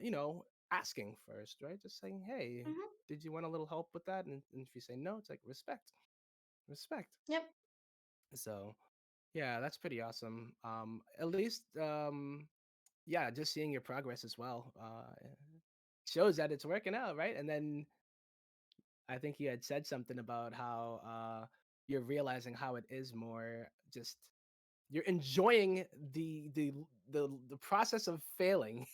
asking first, right? Just saying, hey, Hmm. did you want a little help with that? And if you say no, it's like respect, respect. Yep. So yeah, that's pretty awesome. At least yeah, just seeing your progress as well shows that it's working out, right? And then I think you had said something about how you're realizing how it is more just you're enjoying the process of failing.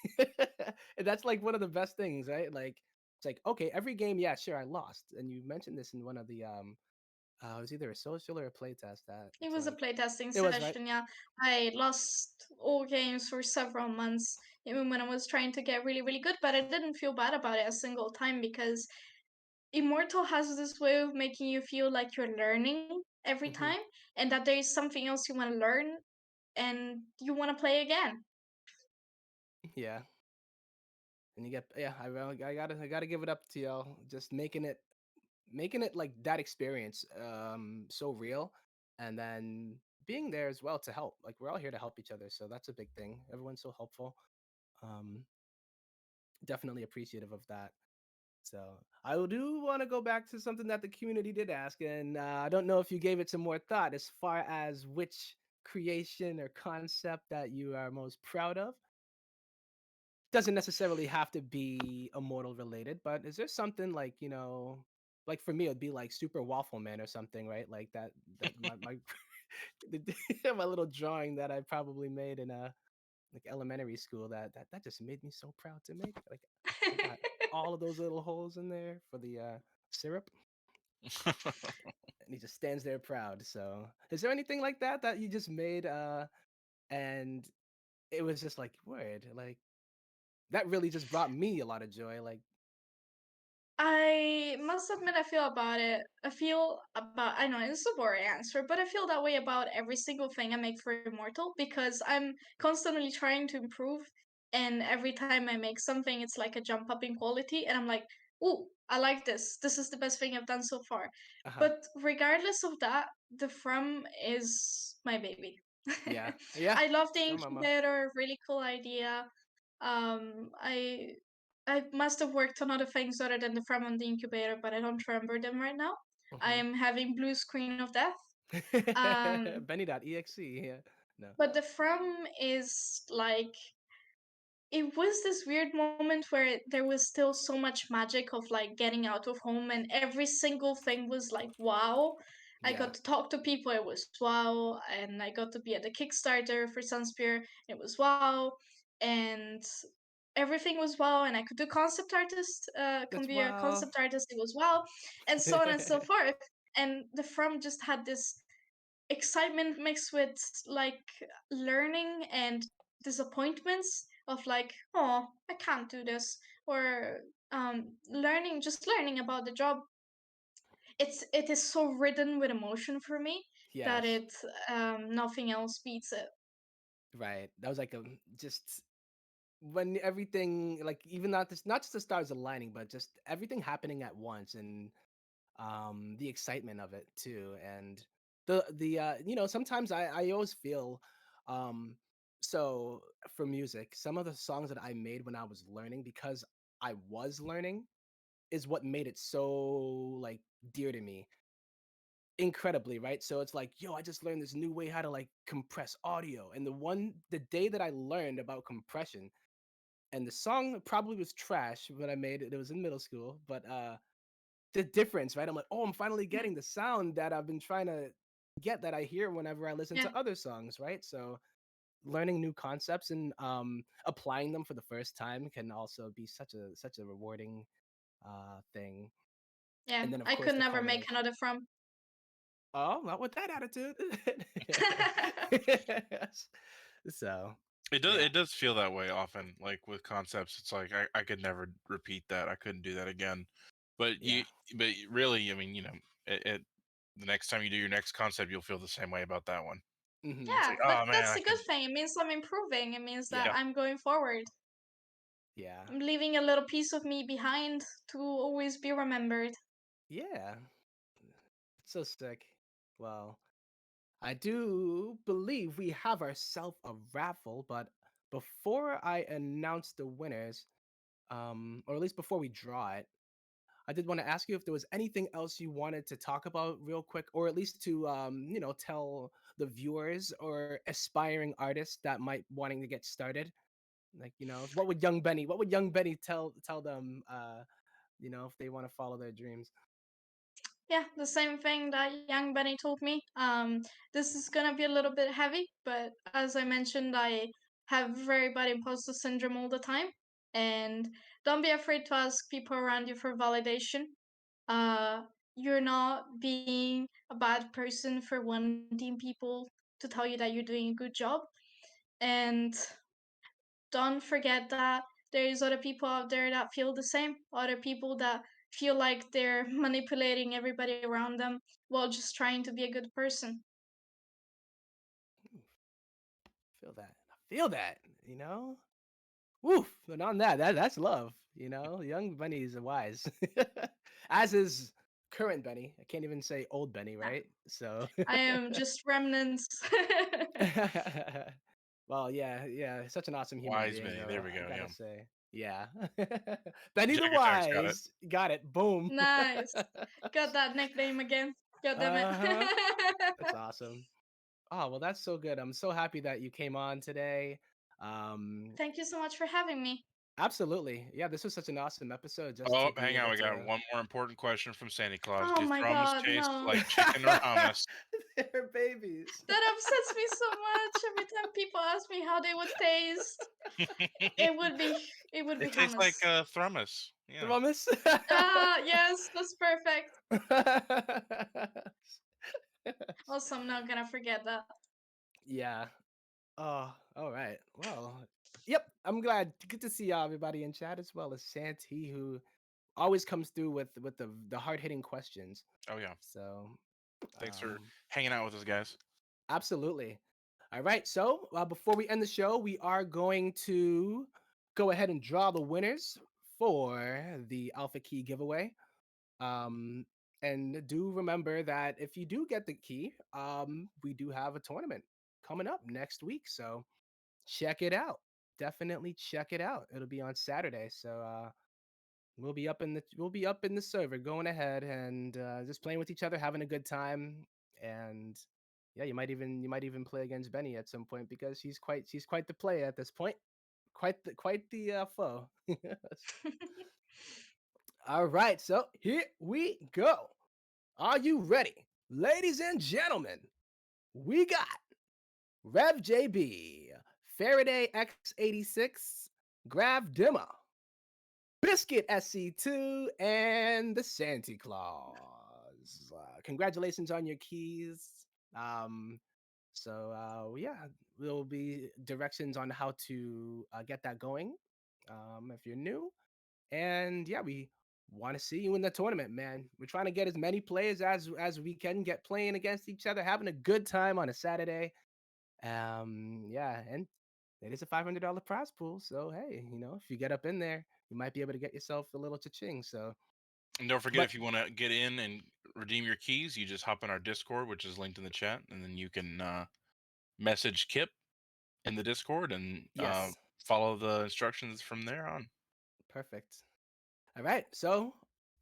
And that's like one of the best things, right? Like it's like okay, every game, yeah, sure, I lost, and you mentioned this in one of the it was either a social or a playtest that It it's was a like playtesting it was right. session, yeah. I lost all games for several months, even when I was trying to get really, really good, but I didn't feel bad about it a single time because Immortal has this way of making you feel like you're learning every hmm time and that there is something else you want to learn and you want to play again. Yeah, and you get yeah, I gotta give it up to y'all, just making it like that experience so real, and then being there as well to help. Like we're all here to help each other, so that's a big thing. Everyone's so helpful. Um, Definitely appreciative of that. So I do want to go back to something that the community did ask, and I don't know if you gave it some more thought as far as which creation or concept that you are most proud of. Doesn't necessarily have to be immortal related, but is there something like like for me it'd be like Super Waffle Man or something, right? Like that my my little drawing that I probably made in like elementary school that just made me so proud to make. Like I got all of those little holes in there for the syrup, and he just stands there proud. So, is there anything like that that you just made and it was just like word like that really just brought me a lot of joy. Like, I must admit, I feel about it. I feel about, I know it's a boring answer, but I feel that way about every single thing I make for Immortal because I'm constantly trying to improve. And every time I make something, it's like a jump up in quality. And I'm like, ooh, I like this. This is the best thing I've done so far. uh-huh. But regardless of that, the From is my baby. Yeah. Yeah. I love the Go mama. incubator, really cool idea. I must have worked on other things other than the From on the incubator, but I don't remember them right now. I Mhm. am having blue screen of death. Um, Benny.exe. Yeah. No. but the From is like it was this weird moment where there was still so much magic of like getting out of home, and every single thing was like wow. I Yeah. got to talk to people, it was wow, and I got to be at the Kickstarter for SunSpear, it was wow, and everything was wow, and I could do concept artist, can That's be a wow. concept artist, it was wow, and so on and so forth. And the From just had this excitement mixed with like learning and disappointments of like, oh, I can't do this, or learning about the job. It is so ridden with emotion for me that Yes. it nothing else beats it. Right. That was like a just when everything like even not just the stars aligning, but just everything happening at once and the excitement of it too. And sometimes I always feel um so for music, some of the songs that I made when I was learning because I was learning is what made it so like dear to me incredibly, right? So it's like, yo, I just learned this new way how to like compress audio. And the day that I learned about compression, and the song probably was trash when I made it. It was in middle school, but the difference, right? I'm like, oh, I'm finally Yeah, getting the sound that I've been trying to get that I hear whenever I listen yeah, to other songs, right? So learning new concepts and applying them for the first time can also be such a rewarding thing. yeah. And then of I course could the never make culmination. another From. Oh, not with that attitude. So yeah. It does feel that way often. Like with concepts, it's like I could never repeat that. I couldn't do that again. But Yeah. really, I mean, the next time you do your next concept, you'll feel the same way about that one. Hmm. It's Yeah, like, but oh man, that's I a good could. thing. It means I'm improving. It means that Yeah. Yeah, I'm going forward. Yeah. I'm leaving a little piece of me behind to always be remembered. Yeah. It's so sick. Well, I do believe we have ourselves a raffle, but before I announce the winners, or at least before we draw it, I did want to ask you if there was anything else you wanted to talk about real quick, or at least to tell the viewers or aspiring artists that might wanting to get started. Like, what would young Benny tell them if they want to follow their dreams? Yeah, the same thing that young Benny told me. This is gonna be a little bit heavy, but as I mentioned, I have very bad imposter syndrome all the time. And don't be afraid to ask people around you for validation. Uh, you're not being a bad person for wanting people to tell you that you're doing a good job. And don't forget that there's other people out there that feel the same, other people that feel like they're manipulating everybody around them while just trying to be a good person. Feel that. I feel that, you know? Woof. And on that's love, Young Benny is wise. As is current Benny. I can't even say old Benny, Yeah, right? So I am just remnants. well, yeah, yeah. Such an awesome human wise being Benny. though, There we I go. Yeah, gotta say. Yeah. Benny the Jagger Jack's got it. Wise. Got it. Boom. Nice. Got that nickname again. God damn it. Uh-huh. That's awesome. Oh, well, that's so good. I'm so happy that you came on today. Um, Thank you so much for having me. Absolutely. Yeah, this was such an awesome episode just Oh, to be hang on. able We got to. one more important question from Santa Claus. Oh Do my thrums god, taste no. like chicken or hummus? They're babies. That upsets me so much. Every time people ask me how they would taste, it would be it would be It tastes like hummus. thrumus. Yeah. Promise? Ah, yes, that's perfect. Also, I'm not gonna forget that. Yeah. Oh, all right. Well, yep. I'm glad. Good to see everybody in chat as well as Santi, who always comes through with the hard hitting questions. Oh yeah. So, Thanks for um, hanging out with us, guys. absolutely. All right. So before we end the show, we are going to go ahead and draw the winners for the Alpha Key giveaway. Um, and do remember that if you do get the key, we do have a tournament coming up next week. So check it out. Definitely check it out. It'll be on Saturday. So we'll be up in the server going ahead and just playing with each other, having a good time. And yeah, you might even play against Benny at some point because she's quite the player at this point. quite the foe. All right, so here we go. Are you ready, ladies and gentlemen? We got Rev JB, Faraday X86, Grav Dimmer, Biscuit SC2, and the Santa Claus. Congratulations on your keys. Um, yeah, there'll be directions on how to get that going if you're new. And yeah, we want to see you in the tournament, man. We're trying to get as many players as we can get playing against each other, having a good time on a Saturday. Yeah, and it is a $500 prize pool. So hey, if you get up in there, you might be able to get yourself a little cha-ching. So, And don't forget, but if you want to get in and redeem your keys, you just hop in our Discord, which is linked in the chat, and then you can message Kip in the Discord and yes, follow the instructions from there on. perfect. All right. So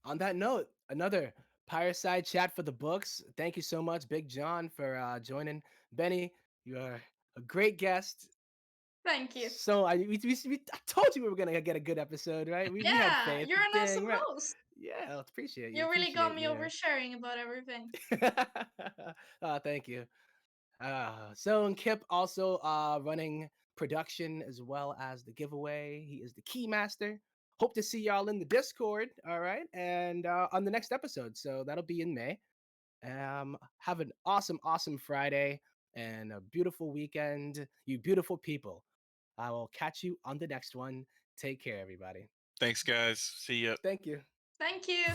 on that note, another Pyreside chat for the books. Thank you so much, Big Jon, for joining. Benny, you are a great guest. Thank you. So I told you we were gonna get a good episode, right? We had Yeah, faith. you're an Dang awesome right. host. Yeah, appreciate you. You really got Appreciate me you. oversharing about everything. Oh, thank you. So and Kip also running production as well as the giveaway. He is the key master. Hope to see y'all in the Discord. All right, and on the next episode. So that'll be in May. Have an awesome Friday and a beautiful weekend. You beautiful people. I will catch you on the next one. Take care, everybody. Thanks, guys. See ya. Thank you. Thank you.